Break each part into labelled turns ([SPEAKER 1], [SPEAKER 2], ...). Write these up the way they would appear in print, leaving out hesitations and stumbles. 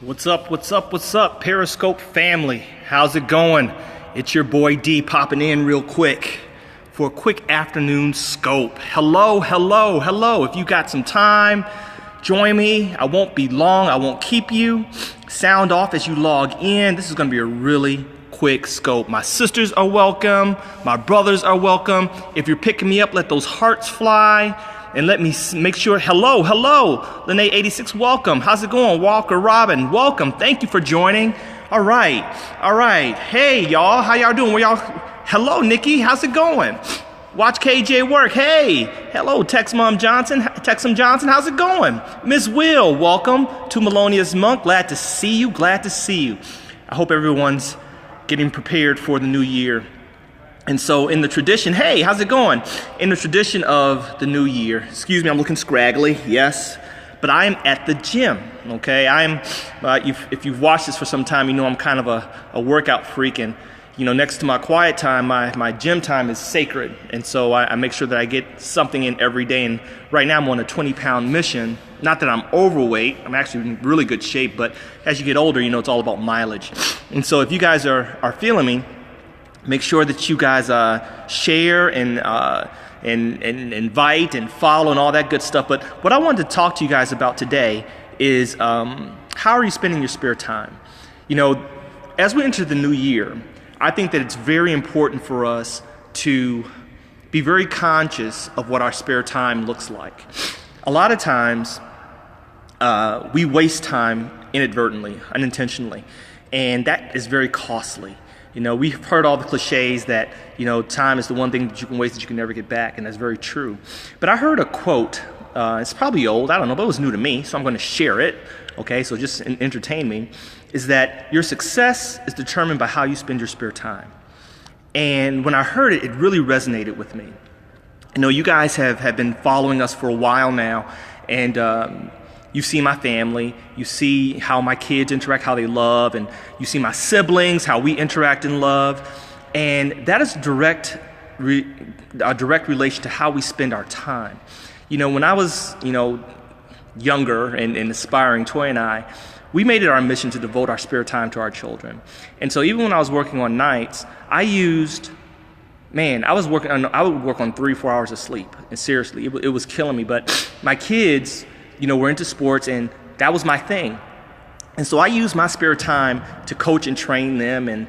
[SPEAKER 1] What's up, Periscope family? How's it going? It's your boy D popping in real quick for a quick afternoon scope. Hello. If you got some time, join me. I won't be long. I won't keep you. Sound off as you log in. This is going to be a really quick scope. My sisters are welcome. My brothers are welcome. If you're picking me up, let those hearts fly. And let me make sure, hello, Lene86, welcome. How's it going? Walker, Robin, welcome. Thank you for joining. All right. Hey, y'all, how y'all doing? Hello, Nikki, how's it going? Watch KJ work. Hey, hello, Texum Johnson, how's it going? Miss Will, welcome to Melonious Monk. Glad to see you. I hope everyone's getting prepared for the new year. And so in the tradition, hey, how's it going? In the tradition of the new year, excuse me, I'm looking scraggly, yes, but I am at the gym, okay? If you've watched this for some time, you know I'm kind of a workout freak, and next to my quiet time, my gym time is sacred. And so I make sure that I get something in every day. And right now I'm on a 20-pound mission. Not that I'm overweight, I'm actually in really good shape, but as you get older, it's all about mileage. And so if you guys are feeling me, make sure that you guys share and invite and follow and all that good stuff. But what I wanted to talk to you guys about today is how are you spending your spare time? As we enter the new year, I think that it's very important for us to be very conscious of what our spare time looks like. A lot of times we waste time inadvertently, unintentionally, and that is very costly. We've heard all the cliches that, time is the one thing that you can waste that you can never get back, and that's very true. But I heard a quote, it's probably old, I don't know, but it was new to me, so I'm going to share it, okay, so just entertain me, is that your success is determined by how you spend your spare time. And when I heard it, it really resonated with me. You guys have been following us for a while now, and you see my family, you see how my kids interact, how they love, and you see my siblings, how we interact and love. And that is a direct relation to how we spend our time. When I was, younger and aspiring, Toy and I, we made it our mission to devote our spare time to our children. And so even when I was working on nights, I would work on 3-4 hours of sleep. And seriously, it was killing me. But my kids, we're into sports, and that was my thing. And so I used my spare time to coach and train them, and,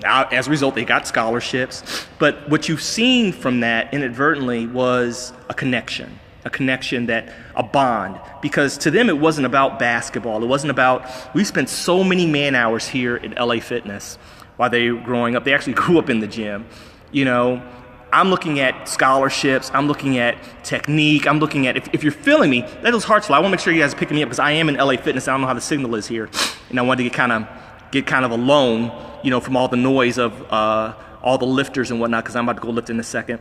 [SPEAKER 1] as a result, they got scholarships. But what you've seen from that inadvertently was a connection, a bond, because to them it wasn't about basketball. It wasn't about, we spent so many man hours here at LA Fitness while they were growing up. They actually grew up in the gym, I'm looking at scholarships, I'm looking at technique, I'm looking at, if you're feeling me, let those hearts fly. I want to make sure you guys are picking me up, because I am in LA Fitness. I don't know how the signal is here, and I wanted to get kind of alone, from all the noise of all the lifters and whatnot, because I'm about to go lift in a second.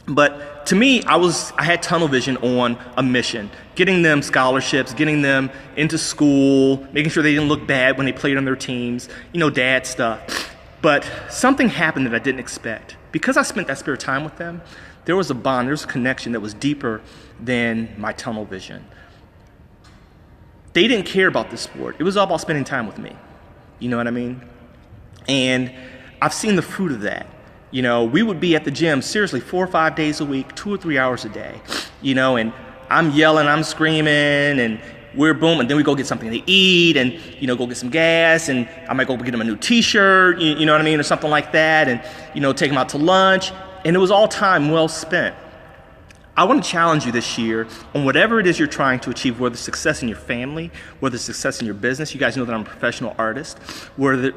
[SPEAKER 1] But to me, I had tunnel vision on a mission, getting them scholarships, getting them into school, making sure they didn't look bad when they played on their teams, dad stuff. But something happened that I didn't expect. Because I spent that spare time with them, there was a bond, there was a connection that was deeper than my tunnel vision. They didn't care about the sport. It was all about spending time with me. You know what I mean? And I've seen the fruit of that. We would be at the gym, seriously, 4 or 5 days a week, 2 or 3 hours a day, and I'm yelling, I'm screaming, and we're boom, and then we go get something to eat, and go get some gas, and I might go get them a new t-shirt, you know what I mean, or something like that, and take them out to lunch, and it was all time well spent. I want to challenge you this year on whatever it is you're trying to achieve, whether success in your family, whether success in your business. You guys know that I'm a professional artist, where a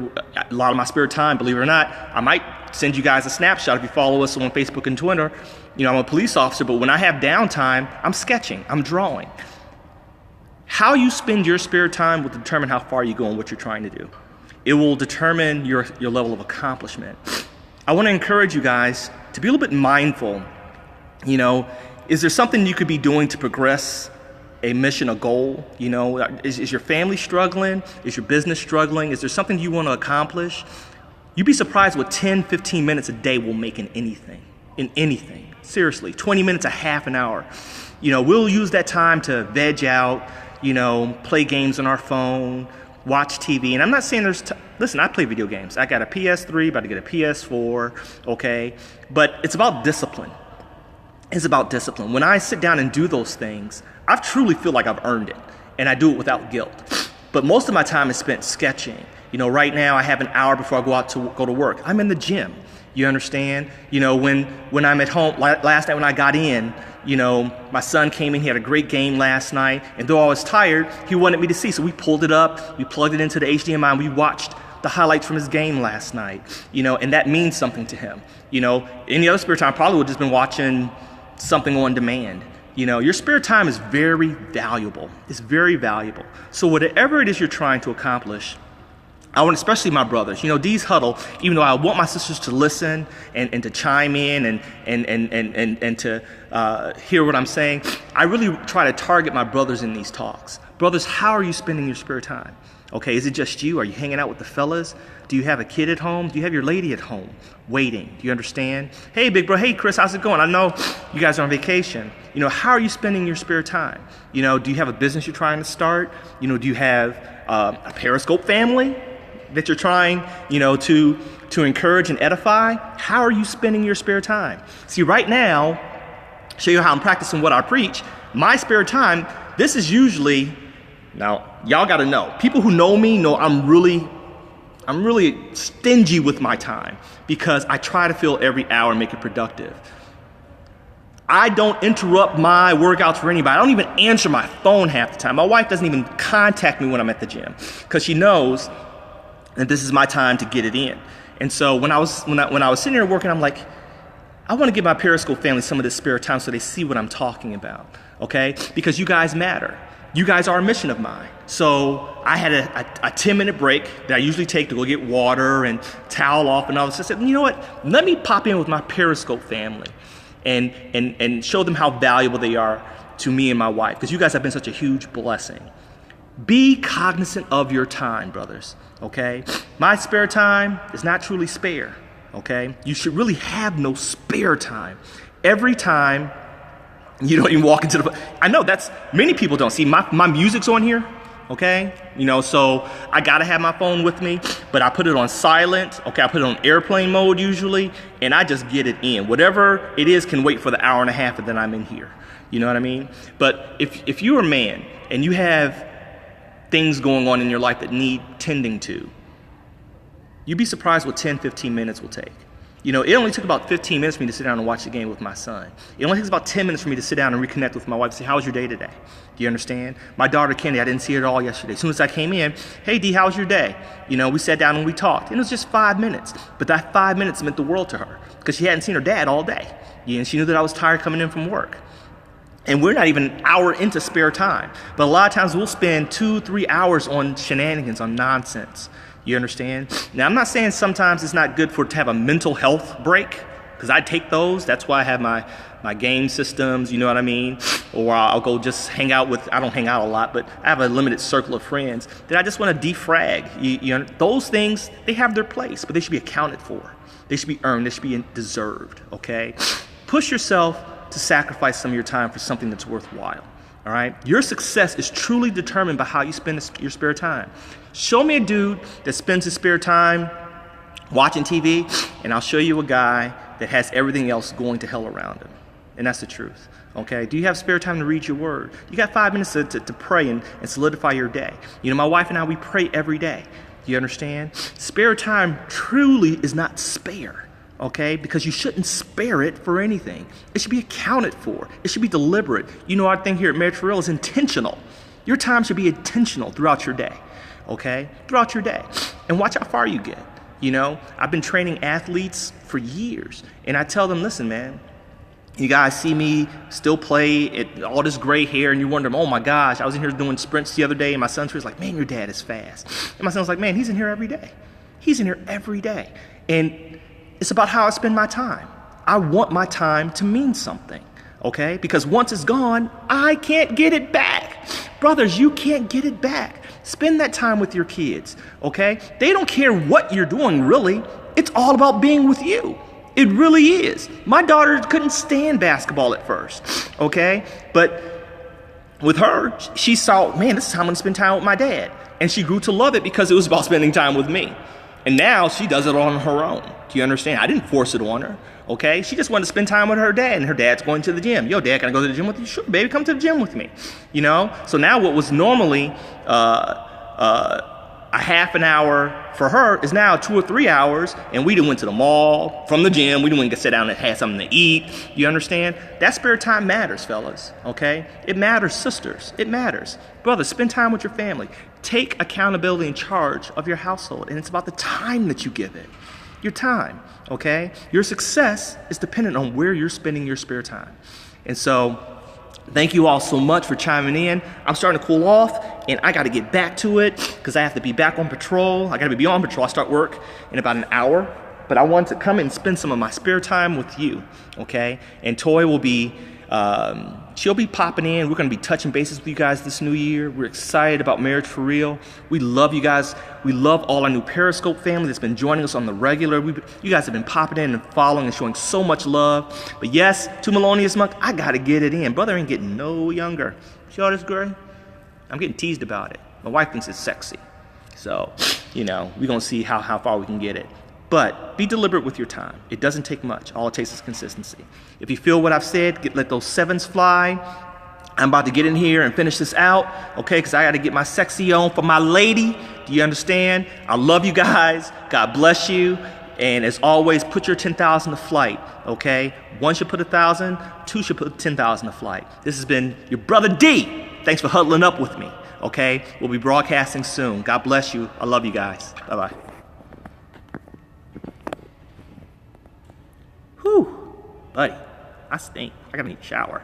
[SPEAKER 1] lot of my spare time, believe it or not, I might send you guys a snapshot if you follow us on Facebook and Twitter. I'm a police officer, but when I have downtime, I'm sketching, I'm drawing. How you spend your spare time will determine how far you go and what you're trying to do. It will determine your level of accomplishment. I want to encourage you guys to be a little bit mindful. Is there something you could be doing to progress a mission, a goal? Is your family struggling? Is your business struggling? Is there something you want to accomplish? You'd be surprised what 10, 15 minutes a day will make in anything. Seriously, 20 minutes, a half an hour. We'll use that time to veg out, play games on our phone, watch TV. And I'm not saying listen, I play video games. I got a PS3, about to get a PS4, okay? But it's about discipline. It's about discipline. When I sit down and do those things, I truly feel like I've earned it, and I do it without guilt. But most of my time is spent sketching. Right now I have an hour before I go to work. I'm in the gym. You understand? When I'm at home, last night when I got in, my son came in, he had a great game last night, and though I was tired, he wanted me to see. So we pulled it up, we plugged it into the HDMI, and we watched the highlights from his game last night, and that means something to him. Any other spare time probably would have just been watching something on demand. Your spare time is very valuable. It's very valuable. So whatever it is you're trying to accomplish, I want, especially my brothers, these huddle, even though I want my sisters to listen and to chime in and to hear what I'm saying, I really try to target my brothers in these talks. Brothers, how are you spending your spare time? Okay, is it just you? Are you hanging out with the fellas? Do you have a kid at home? Do you have your lady at home waiting? Do you understand? Hey, big bro. Hey, Chris, how's it going? I know you guys are on vacation. How are you spending your spare time? Do you have a business you're trying to start? Do you have a Periscope family that you're trying, to encourage and edify? How are you spending your spare time? See, right now, show you how I'm practicing what I preach. My spare time, this is usually, now y'all got to know, people who know me know I'm really stingy with my time because I try to fill every hour and make it productive. I don't interrupt my workouts for anybody. I don't even answer my phone half the time. My wife doesn't even contact me when I'm at the gym because she knows that this is my time to get it in. And so when I was sitting here working, I'm like, I want to give my Periscope family some of this spare time so they see what I'm talking about, okay? Because you guys matter. You guys are a mission of mine. So I had a 10-minute break that I usually take to go get water and towel off and all this. I said, you know what? Let me pop in with my Periscope family and show them how valuable they are to me and my wife, because you guys have been such a huge blessing. Be cognizant of your time, brothers, okay? My spare time is not truly spare, okay? You should really have no spare time. Every time you don't even walk into I know that's, many people don't. See, my music's on here, okay? So I gotta have my phone with me, but I put it on silent, okay? I put it on airplane mode usually, and I just get it in. Whatever it is can wait for the hour and a half and then I'm in here. You know what I mean? But if you're a man and you have things going on in your life that need tending to, you'd be surprised what 10, 15 minutes will take. It only took about 15 minutes for me to sit down and watch the game with my son. It only takes about 10 minutes for me to sit down and reconnect with my wife and say, how was your day today? Do you understand? My daughter, Kenny, I didn't see her at all yesterday. As soon as I came in, hey, D, how was your day? We sat down and we talked. And it was just 5 minutes. But that 5 minutes meant the world to her because she hadn't seen her dad all day. And she knew that I was tired coming in from work. And we're not even an hour into spare time. But a lot of times we'll spend 2-3 hours on shenanigans, on nonsense. You understand? Now, I'm not saying sometimes it's not good to have a mental health break, because I take those. That's why I have my game systems, you know what I mean? Or I'll go just hang out with, I don't hang out a lot, but I have a limited circle of friends that I just want to defrag. Those things, they have their place, but they should be accounted for. They should be earned. They should be deserved, okay? Push yourself to sacrifice some of your time for something that's worthwhile. All right? Your success is truly determined by how you spend your spare time. Show me a dude that spends his spare time watching TV, and I'll show you a guy that has everything else going to hell around him. And that's the truth. Okay? Do you have spare time to read your word? You got 5 minutes to pray and solidify your day. My wife and I, we pray every day. Do you understand? Spare time truly is not spare. Okay? Because you shouldn't spare it for anything. It should be accounted for. It should be deliberate. Our thing here at marriageforeal is intentional. Your time should be intentional throughout your day. Okay? Throughout your day. And watch how far you get. I've been training athletes for years. And I tell them, listen, man, you guys see me still play all this gray hair, and you wonder, oh my gosh, I was in here doing sprints the other day, and my son's like, man, your dad is fast. And my son's like, man, he's in here every day. He's in here every day. And it's about how I spend my time. I want my time to mean something, okay? Because once it's gone, I can't get it back. Brothers, you can't get it back. Spend that time with your kids, okay? They don't care what you're doing, really. It's all about being with you. It really is. My daughter couldn't stand basketball at first, okay? But with her, she saw, man, this is how I'm gonna spend time with my dad. And she grew to love it because it was about spending time with me. And now she does it on her own. Do you understand? I didn't force it on her, okay? She just wanted to spend time with her dad, and her dad's going to the gym. Yo, Dad, can I go to the gym with you? Sure, baby, come to the gym with me. You know? So now what was normally a half an hour for her is now 2 or 3 hours, and we done went to the mall, from the gym, we done went to sit down and had something to eat. You understand? That spare time matters, fellas, okay? It matters, sisters, it matters. Brothers, spend time with your family. Take accountability and charge of your household, and it's about the time that you give it. Your time, okay? Your success is dependent on where you're spending your spare time. And so, thank you all so much for chiming in. I'm starting to cool off, and I got to get back to it because I have to be back on patrol. I got to be on patrol. I start work in about an hour, but I want to come and spend some of my spare time with you, okay? And Toy will be, she'll be popping in. We're going to be touching bases with you guys this new year. We're excited about Marriage for Real. We love you guys. We love all our new Periscope family that's been joining us on the regular. You guys have been popping in and following and showing so much love. But yes, to Melonious Monk, I got to get it in. Brother ain't getting no younger. See all this gray? I'm getting teased about it. My wife thinks it's sexy. So, you know, we're going to see how far we can get it. But be deliberate with your time. It doesn't take much. All it takes is consistency. If you feel what I've said, let those 7s fly. I'm about to get in here and finish this out, okay? Because I got to get my sexy on for my lady. Do you understand? I love you guys. God bless you. And as always, put your 10,000 to flight, okay? 1 should put 1,000. 2 should put 10,000 to flight. This has been your brother D. Thanks for huddling up with me, okay? We'll be broadcasting soon. God bless you. I love you guys. Bye-bye. Whew, buddy, I stink. I gotta need a shower.